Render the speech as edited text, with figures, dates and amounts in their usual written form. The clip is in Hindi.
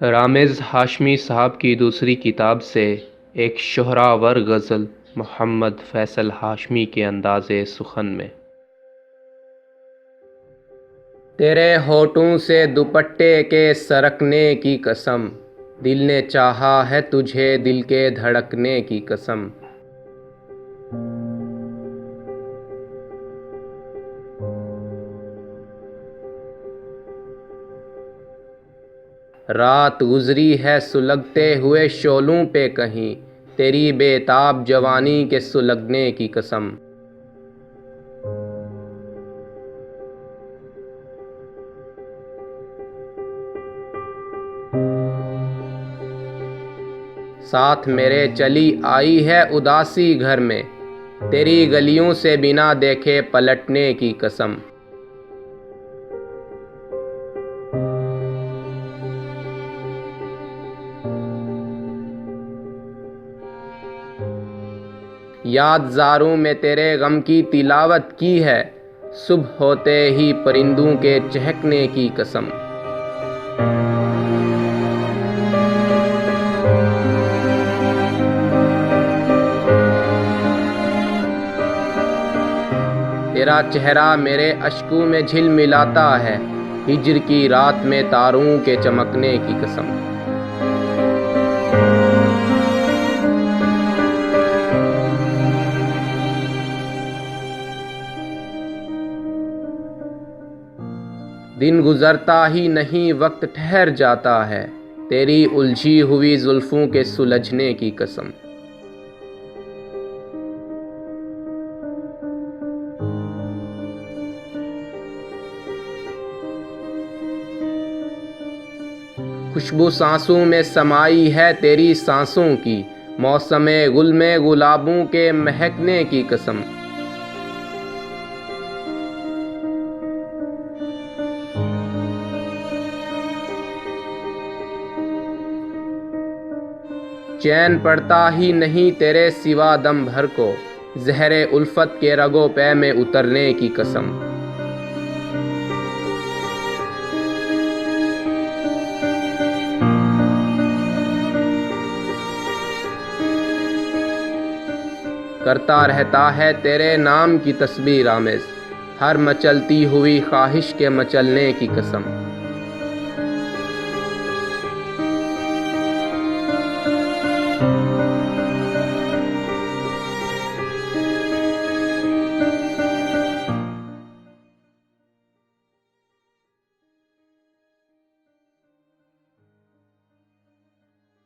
रामेज़ हाशमी साहब की दूसरी किताब से एक शोहरावर गज़ल मोहम्मद फैसल हाशमी के अंदाज़े सुखन में। तेरे होठों से दुपट्टे के सरकने की कसम, दिल ने चाहा है तुझे दिल के धड़कने की कसम। रात गुजरी है सुलगते हुए शोलों पे कहीं, तेरी बेताब जवानी के सुलगने की कसम। साथ मेरे चली आई है उदासी घर में, तेरी गलियों से बिना देखे पलटने की कसम। याद ज़ारों में तेरे गम की तिलावत की है, सुबह होते ही परिंदों के चहकने की कसम। तेरा चेहरा मेरे अश्कों में झिलमिलाता है, हिज्र की रात में तारों के चमकने की कसम। दिन गुजरता ही नहीं वक्त ठहर जाता है, तेरी उलझी हुई जुल्फों के सुलझने की कसम। खुशबू सांसों में समाई है तेरी सांसों की, मौसमे गुल में गुलाबों के महकने की कसम। चैन पड़ता ही नहीं तेरे सिवा दम भर को, ज़हरे उल्फत के रगों पे में उतरने की कसम। करता रहता है तेरे नाम की तस्बीर आमेज़, हर मचलती हुई ख्वाहिश के मचलने की कसम।